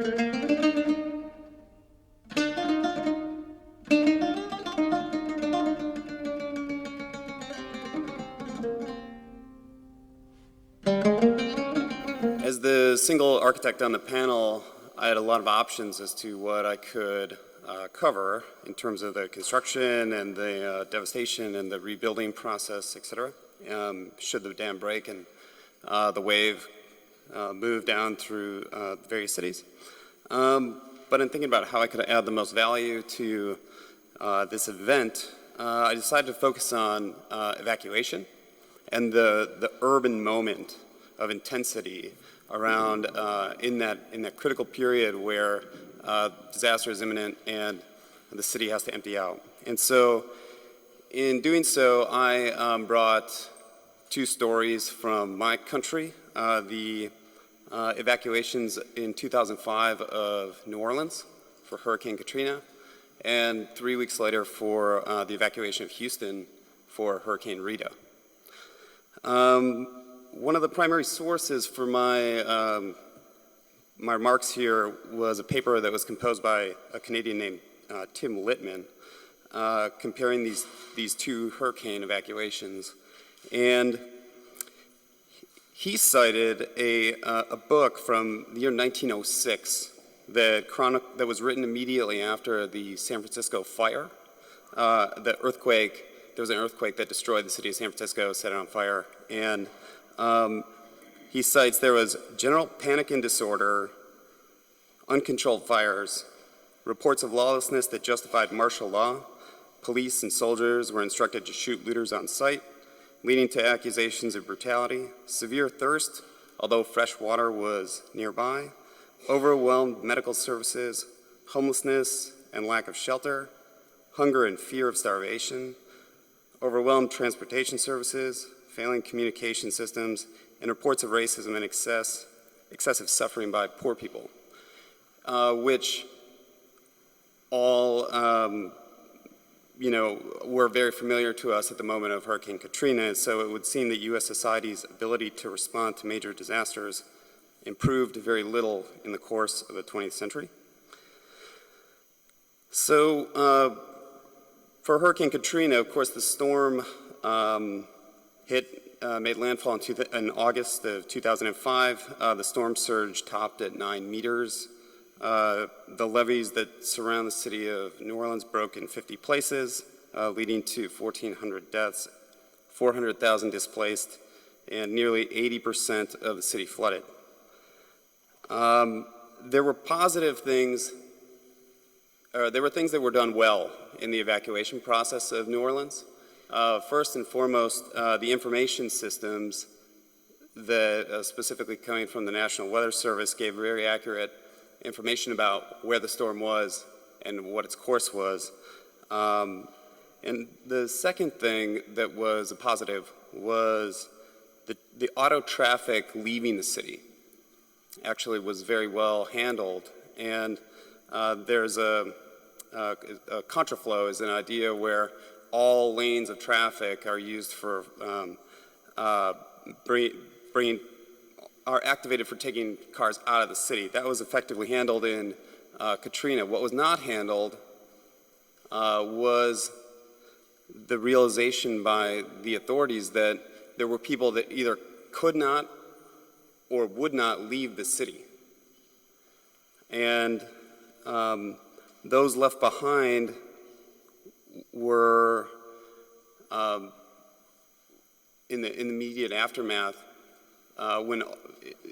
As the single architect on the panel, I had a lot of options as to what I could cover in terms of the construction and the devastation and the rebuilding process, et cetera, should the dam break and the wave move down through various cities. But in thinking about how I could add the most value to this event, I decided to focus on evacuation and the urban moment of intensity around in that critical period where disaster is imminent and the city has to empty out. And so in doing so, I brought two stories from my country, the evacuations in 2005 of New Orleans for Hurricane Katrina, and 3 weeks later for the evacuation of Houston for Hurricane Rita. One of the primary sources for my remarks here was a paper that was composed by a Canadian named Tim Littman, comparing these two hurricane evacuations. And he cited a book from the year 1906 that was written immediately after the San Francisco fire. There was an earthquake that destroyed the city of San Francisco, set it on fire, and he cites there was general panic and disorder, uncontrolled fires, reports of lawlessness that justified martial law, police and soldiers were instructed to shoot looters on sight, leading to accusations of brutality, severe thirst, although fresh water was nearby, overwhelmed medical services, homelessness and lack of shelter, hunger and fear of starvation, overwhelmed transportation services, failing communication systems, and reports of racism and excessive suffering by poor people, which all were very familiar to us at the moment of Hurricane Katrina. So it would seem that U.S. society's ability to respond to major disasters improved very little in the course of the 20th century. So for Hurricane Katrina, of course, the storm made landfall in August of 2005. The storm surge topped at 9 meters. The levees that surround the city of New Orleans broke in 50 places, leading to 1,400 deaths, 400,000 displaced, and nearly 80% of the city flooded. There were positive things. There were things that were done well in the evacuation process of New Orleans. First and foremost, the information systems that specifically coming from the National Weather Service gave very accurate information about where the storm was and what its course was. And the second thing that was a positive was the auto traffic leaving the city actually was very well handled. And there's a contraflow is an idea where all lanes of traffic are used for are activated for taking cars out of the city. That was effectively handled in Katrina. What was not handled was the realization by the authorities that there were people that either could not or would not leave the city. And those left behind were, in the immediate aftermath, when,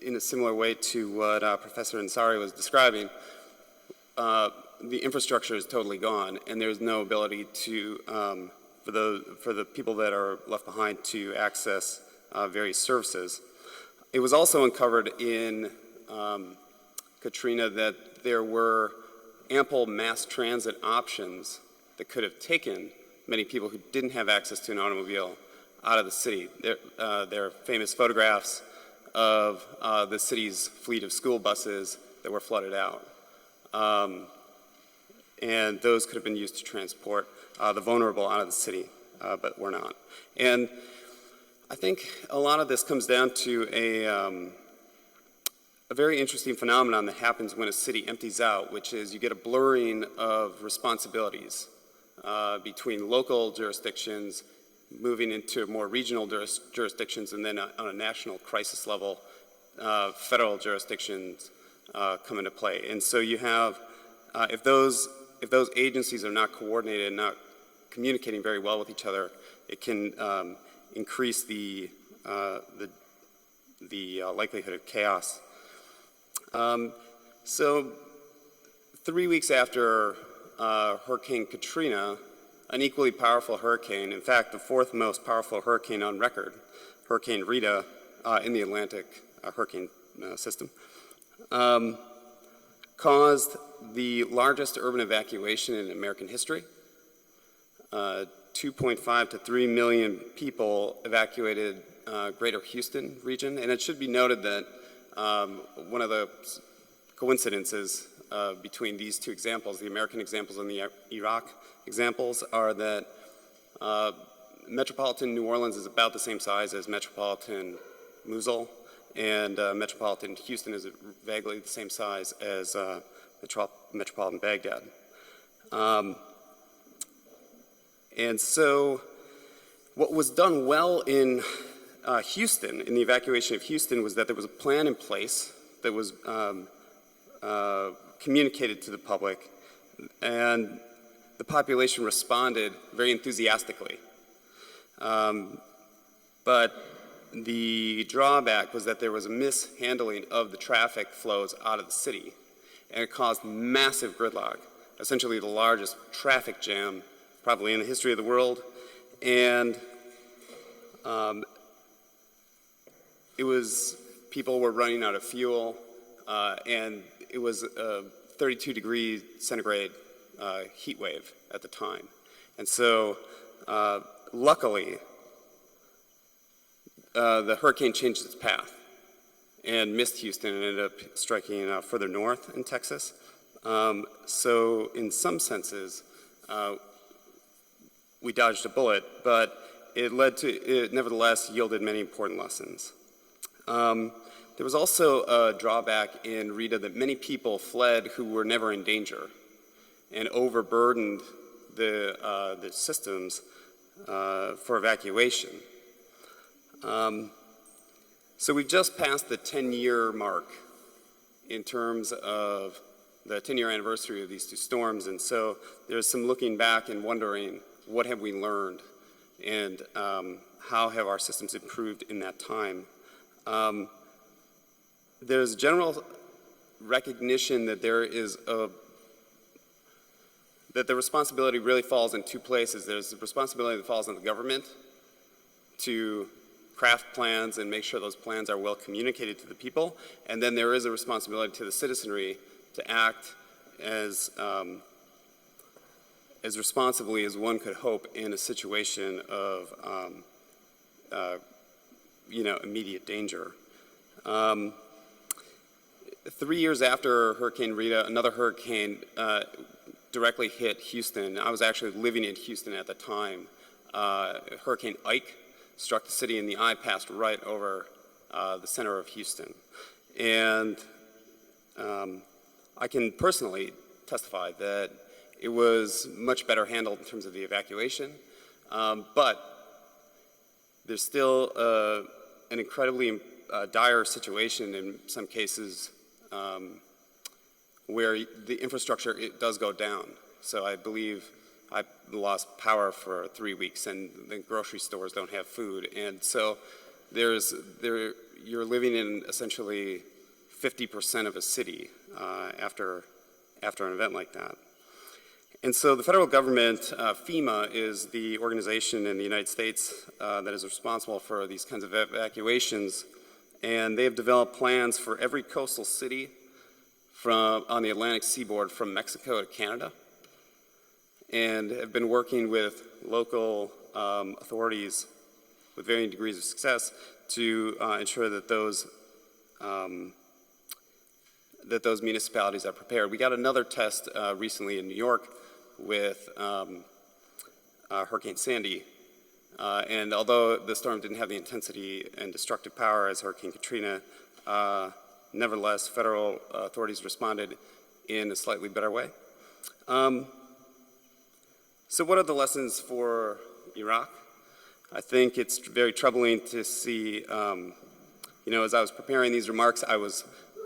in a similar way to what Professor Ansari was describing, the infrastructure is totally gone, and there's no ability to, for the people that are left behind to access various services. It was also uncovered in Katrina that there were ample mass transit options that could have taken many people who didn't have access to an automobile out of the city. There are famous photographs of the city's fleet of school buses that were flooded out. And those could have been used to transport the vulnerable out of the city, but were not. And I think a lot of this comes down to a very interesting phenomenon that happens when a city empties out, which is you get a blurring of responsibilities between local jurisdictions moving into more regional jurisdictions, and then on a national crisis level, federal jurisdictions come into play. And so you have, if those agencies are not coordinated and not communicating very well with each other, it can increase the likelihood of chaos. So 3 weeks after Hurricane Katrina, an equally powerful hurricane, in fact, the fourth most powerful hurricane on record, Hurricane Rita in the Atlantic hurricane system, caused the largest urban evacuation in American history. 2.5 to 3 million people evacuated greater Houston region. And it should be noted that one of the coincidences between these two examples, the American examples and the Iraq examples, are that metropolitan New Orleans is about the same size as metropolitan Mosul, and metropolitan Houston is vaguely the same size as metropolitan Baghdad. And so what was done well in Houston, in the evacuation of Houston, was that there was a plan in place that was communicated to the public, and the population responded very enthusiastically. But the drawback was that there was a mishandling of the traffic flows out of the city, and it caused massive gridlock, essentially the largest traffic jam probably in the history of the world. And people were running out of fuel, and it was a 32-degree centigrade heat wave at the time. And so luckily, the hurricane changed its path and missed Houston and ended up striking further north in Texas. So in some senses, we dodged a bullet, but it nevertheless yielded many important lessons. There was also a drawback in Rita that many people fled who were never in danger and overburdened the systems for evacuation. So we've just passed the 10-year mark in terms of the 10-year anniversary of these two storms, and so there's some looking back and wondering, what have we learned, and how have our systems improved in that time? There's general recognition that that the responsibility really falls in two places. There's the responsibility that falls on the government to craft plans and make sure those plans are well communicated to the people, and then there is a responsibility to the citizenry to act as responsibly as one could hope in a situation of immediate danger. 3 years after Hurricane Rita, another hurricane directly hit Houston. I was actually living in Houston at the time. Hurricane Ike struck the city, and the eye passed right over the center of Houston. And I can personally testify that it was much better handled in terms of the evacuation, but there's still an incredibly dire situation in some cases where the infrastructure, it does go down. So I believe I lost power for 3 weeks, and the grocery stores don't have food. And so you're living in essentially 50% of a city after an event like that. And so the federal government, FEMA, is the organization in the United States that is responsible for these kinds of evacuations. And they have developed plans for every coastal city on the Atlantic seaboard from Mexico to Canada, and have been working with local authorities with varying degrees of success to ensure that those municipalities are prepared. We got another test recently in New York with Hurricane Sandy, and although the storm didn't have the intensity and destructive power as Hurricane Katrina, Nevertheless, federal authorities responded in a slightly better way. So what are the lessons for Iraq? I think it's very troubling to see, as I was preparing these remarks, I was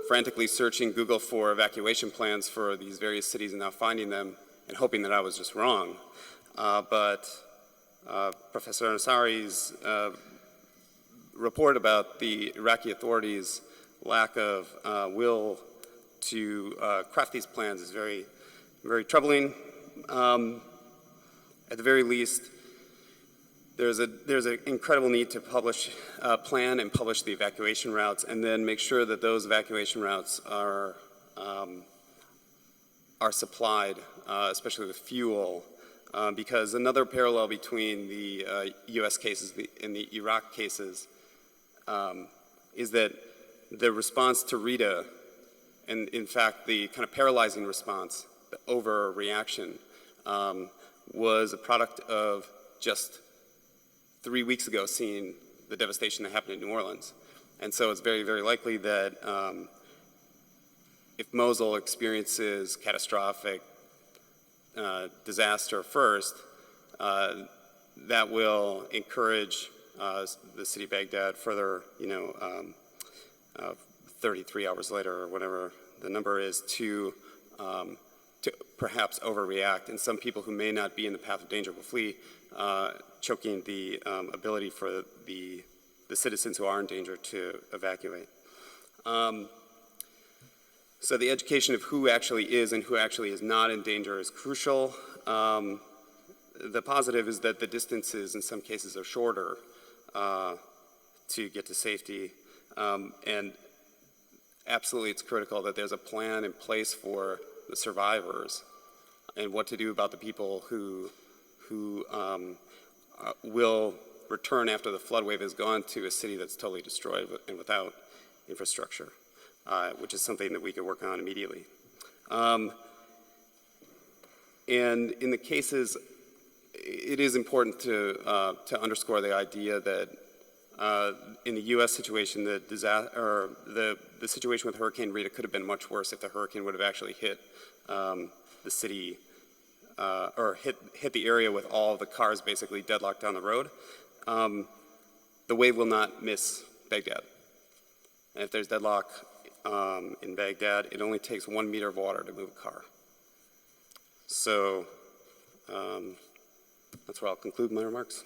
frantically searching Google for evacuation plans for these various cities and not finding them and hoping that I was just wrong. But Professor Ansari's report about the Iraqi authorities' lack of will to craft these plans is very, very troubling. At the very least, there's an incredible need to plan and publish the evacuation routes, and then make sure that those evacuation routes are supplied, especially with fuel, because another parallel between the U.S. cases and the Iraq cases is that the response to Rita, and in fact the kind of paralyzing response, the overreaction, was a product of just 3 weeks ago seeing the devastation that happened in New Orleans. And so it's very, very likely that if Mosul experiences catastrophic disaster first, that will encourage the city of Baghdad further, 33 hours later or whatever the number is, to perhaps overreact. And some people who may not be in the path of danger will flee, choking the ability for the citizens who are in danger to evacuate. So the education of who actually is and who actually is not in danger is crucial. The positive is that the distances in some cases are shorter to get to safety. And absolutely it's critical that there's a plan in place for the survivors and what to do about the people who will return after the flood wave has gone to a city that's totally destroyed and without infrastructure, which is something that we could work on immediately. And in the cases, it is important to underscore the idea that in the U.S. situation, the situation with Hurricane Rita could have been much worse if the hurricane would have actually hit the city or hit the area with all of the cars basically deadlocked down the road. The wave will not miss Baghdad. And if there's deadlock in Baghdad, it only takes 1 meter of water to move a car. So that's where I'll conclude my remarks.